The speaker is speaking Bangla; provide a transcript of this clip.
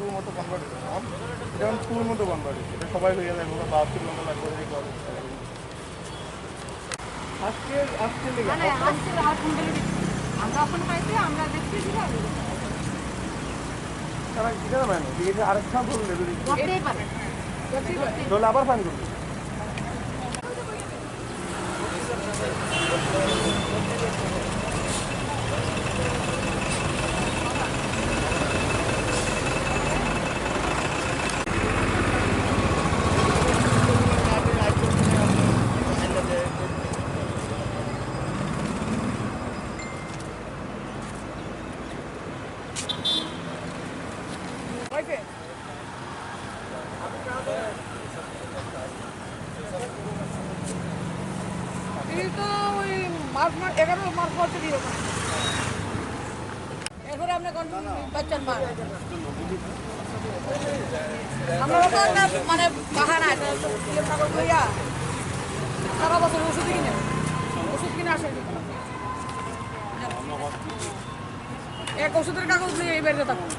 টুর মতো কনভার্ট হয়েছে এটা টুর মতো কনভার্ট হয়েছে এটা সবাই হয়ে যাবে 72 ঘন্টা লাগবে আজকে আজকে মানে আজকে আর ফোন ডেলিভারি আমরা ফোন পাইছি আমরা দেখছি তারা এটা মানে এটা আরেকটা বললে যদি করতেই পারে তাহলে আবার ফাইন করবে তো ওই মার্চ 11 মার্চ পড়তে দিও এরপরে আপনি বাচ্চার মা আমরা তো মানে বাহানা কাগজ লইয়া সারা বছর ওষুধ কিনে আসেনি এক ওষুধের কাগজ নিয়ে এই বেড়ে থাকুন